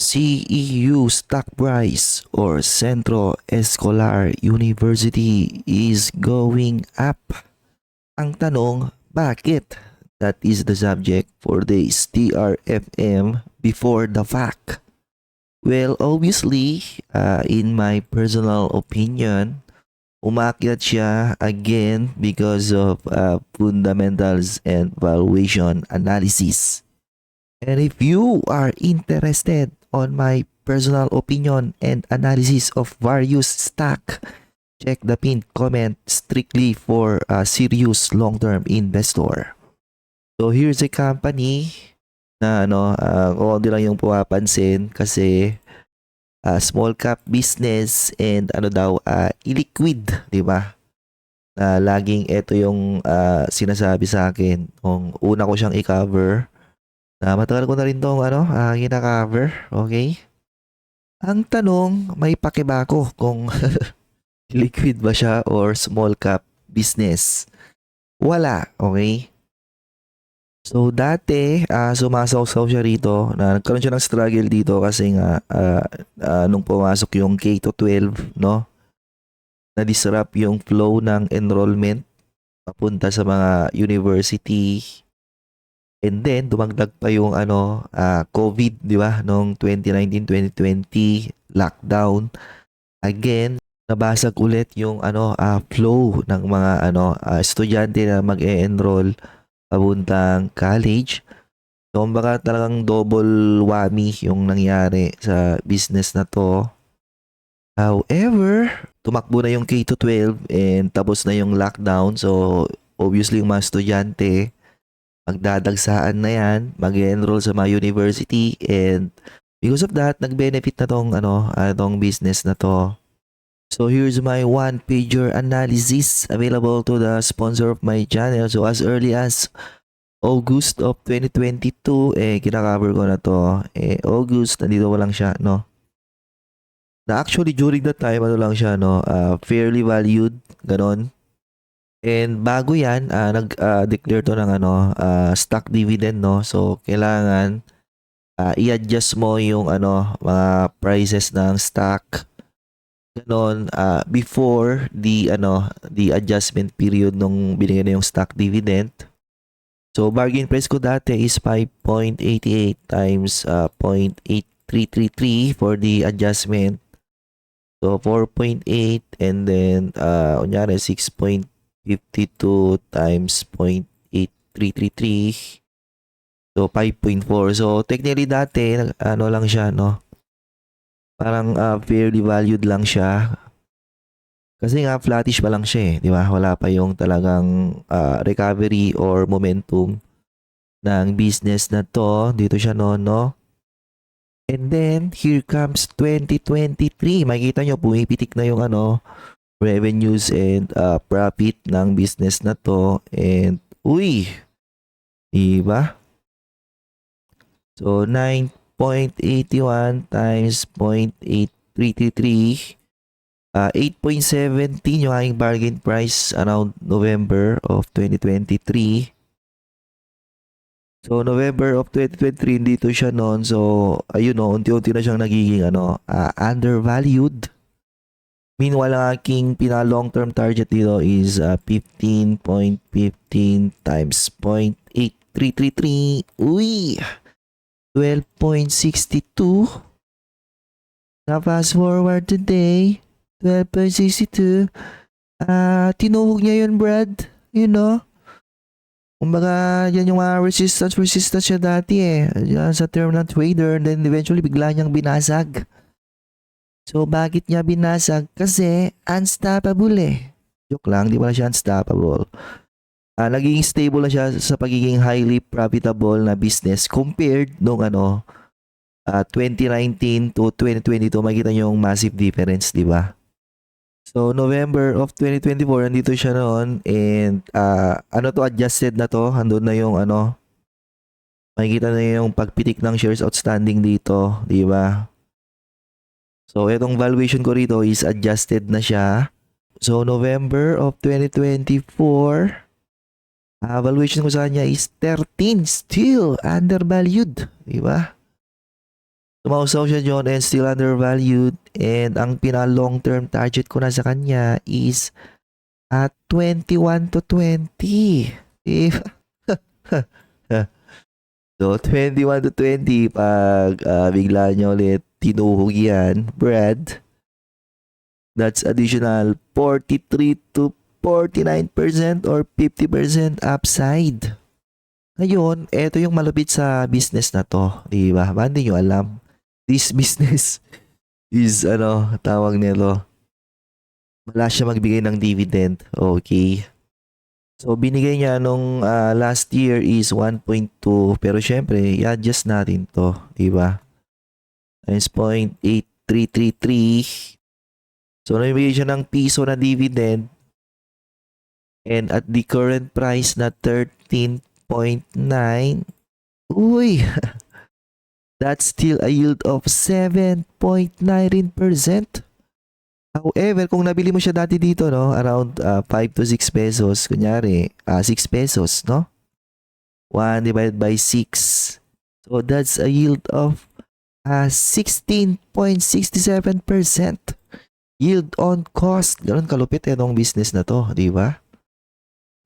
CEU stock price or Centro Escolar University is going up. Ang tanong, bakit? That is the subject for this TRFM before the fact. Well, obviously, in my personal opinion, umakyat siya again because of fundamentals and valuation analysis. And if you are interested on my personal opinion and analysis of various stock, check the pinned comment strictly for a serious long-term investor. So here's a company na konti lang yung pumapansin kasi small cap business and illiquid, di ba? Laging ito yung sinasabi sa akin kung una ko siyang i-cover. Matagal ko na rin itong gina-cover, okay? Ang tanong, may pake ba ako kung liquid ba siya or small cap business? Wala, okay? So dati, sumasaw-saw siya rito na nagkaroon siya ng struggle dito kasi nga nung pumasok yung K-12, no? Na-disrupt yung flow ng enrollment papunta sa mga university. And then dumagdag pa yung COVID, di ba? Noong 2019-2020 lockdown. Again, nabasag ulit yung flow ng mga estudyante na mag-e-enroll papuntang college. So, kumbaga talagang double whammy yung nangyari sa business na to. However, tumakbo na yung K-12 and tapos na yung lockdown. So, obviously yung mga estudyante, magdadagsaan na yan, mag-enroll sa mga university and because of that, nag-benefit na tong business na to. So here's my one-pager analysis available to the sponsor of my channel. So as early as August of 2022, kina-cover ko na to. August, nandito lang siya, no? Na actually during that time, lang siya, no? Fairly valued, ganon. And bago yan, nag-declare to ng stock dividend, no? So kailangan i-adjust mo yung mga prices ng stock ganon before the adjustment period nung binigyan na yung stock dividend. So bargain price ko dati is 5.88 times 0.8333 for the adjustment. So 4.8 and then kunyari 6.52 times 0.8333. So 5.4. So technically dati lang siya, no? Parang fairly valued lang siya. Kasi nga flattish pa lang siya, di ba? Wala pa yung talagang recovery or momentum ng business na to. Dito siya no? And then here comes 2023. Makikita nyo pumipitik na yung revenues and profit ng business na to. And di ba? So 9.81 times 0.8333 8.17 yung aking bargain price around November of 2023. So November of 2023 dito siya noon. So ayun unti-unti na siyang nagiging undervalued. Meanwhile, ang aking long term target dito is 15.15 times 0.8333. 12.62. Na fast forward today, 12.62. Tinuhog niya yun, Brad. Kumbaga, yan yung mga resistance siya dati yan sa terminal trader. Then eventually, bigla niyang binasag. So, bakit niya binasag? Kasi unstoppable Joke lang, di pala siya unstoppable. Naging stable na siya sa pagiging highly profitable na business compared nung 2019 to 2022. Makita niyo yung massive difference, di ba? So November of 2024 nandito siya noon and adjusted na to. Andun na yung makikita na yung pagpitik ng shares outstanding dito, di ba? So itong valuation ko rito is adjusted na siya. So November of 2024 valuation ko sa kanya is 13, still undervalued, di ba? Sumausaw siya dyan and still undervalued. And ang pinaka-long term target ko na sa kanya is at 21 to 20. If, so, 21 to 20, pag bigla niya ulit tinuhog yan, Brad, that's additional 43 to 49% or 50% upside. Ngayon, eto yung malupit sa business na to. Di ba? Ba, hindi nyo alam. This business is, tawag nito, wala siya magbigay ng dividend. Okay. So, binigay niya nung last year is 1.2. Pero syempre, i-adjust natin to. Diba? Times 0.8333. So, nabigay siya ng piso na dividend. And at the current price na 13.9. Uy! That's still a yield of 7.19%. However, kung nabili mo siya dati dito, no, around 5 to 6 pesos, kunyari, 6 pesos, no? 1 divided by 6. So, that's a yield of 16.67%. Yield on cost. Ganun kalupit nung business na to, di ba?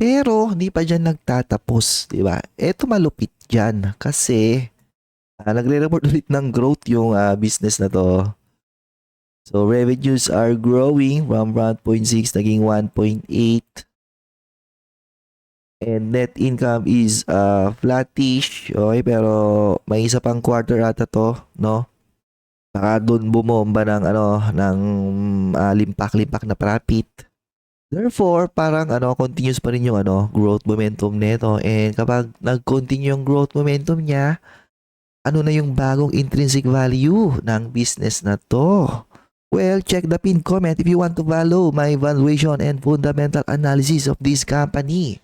Pero, hindi pa dyan nagtatapos, di ba? Ito malupit dyan kasi nagre-report ulit ng growth yung business na to. So, revenues are growing from 1.6 naging 1.8. And net income is flattish. Okay, pero may isa pang quarter ata to, no? Baka doon bumomba ng limpak-limpak na profit. Therefore, parang continuous pa rin yung growth momentum nito. And kapag nag-continue yung growth momentum niya, ano na yung bagong intrinsic value ng business na to? Well, check the pinned comment if you want to follow my valuation and fundamental analysis of this company.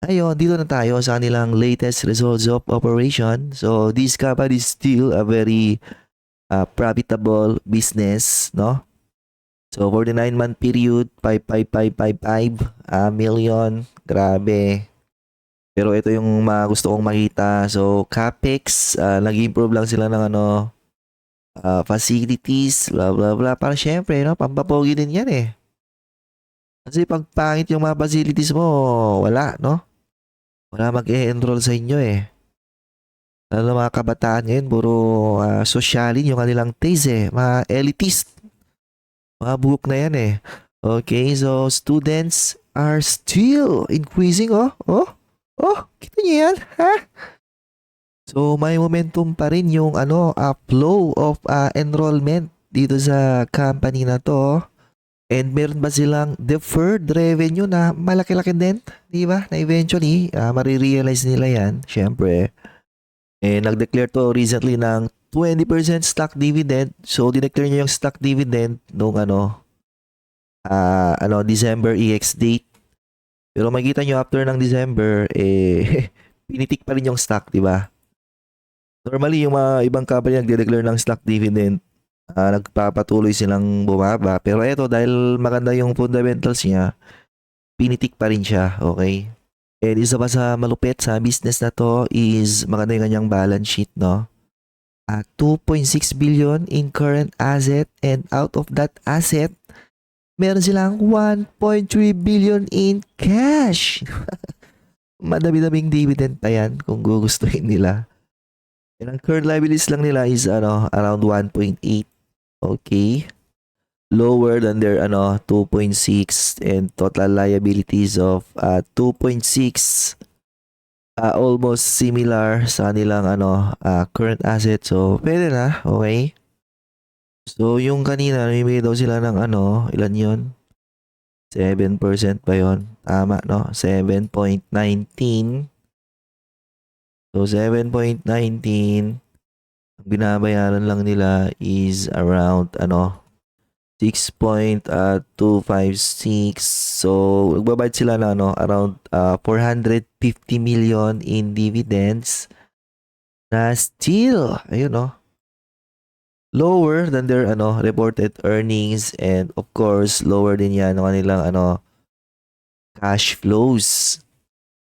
Ayun, dito na tayo sa kanilang latest results of operation. So, this company is still a very profitable business, no? So, for the 9-month period, 55555 million. Grabe. Pero ito yung gusto kong makita. So, CapEx, nag-improve lang sila ng facilities, blah blah blah. Para syempre, no, pampapogi din yan eh. Kasi pag pangit yung mga facilities mo, wala, no? Wala mag-e-enroll sa inyo eh. Lalo mga kabataan ngayon, puro sosyalin yung kanilang taste eh. Mga elitist. Mga buhok na yan eh. Okay, so students are still increasing, oh. Kita niyo yan, ha? So, may momentum pa rin yung flow of enrollment dito sa company na to. And meron ba silang deferred revenue na malaki-laki din? Di ba? Na eventually, marirealize nila yan, syempre. And nag-declare to recently ng 20% stock dividend. So, dineclare niya yung stock dividend nung December EX date. Pero makikita nyo after ng December, pinitik pa rin yung stock, di ba? Normally, yung mga ibang company nagde-declare ng stock dividend, nagpapatuloy silang bumaba. Pero eto, dahil maganda yung fundamentals niya, pinitik pa rin siya, okay? And isa pa sa malupit sa business na to is maganda yung kanyang balance sheet, no? 2.6 billion in current asset and out of that asset, meron silang 1.3 billion in cash. Madami-daming dividend pa yan kung gugustuhin nila. And ang current liabilities lang nila is around 1.8. Okay. Lower than their 2.6 and total liabilities of 2.6. Almost similar sa kanilang current asset. So, pwede na. Okay. So, yung kanina, namimigay daw sila ng ilan yun? 7% pa yon. Tama, no? 7.19. So, 7.19, ang binabayaran lang nila is around 6.256. So, nagbabayad sila na around 450 million in dividends na still, ayun lower than their reported earnings, and of course, lower din yan ng kanilang cash flows.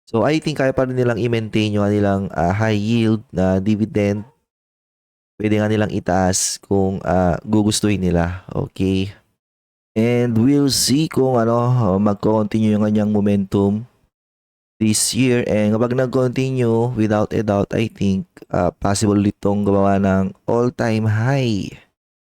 So, I think kaya pa rin nilang i-maintain yung kanilang high yield na dividend. pwede nga nilang itaas kung gugustuhin nila. Okay? And we'll see kung magko-continue yung kanyang momentum this year. And kapag nag-continue, without a doubt, I think possible itong gumawa ng all-time high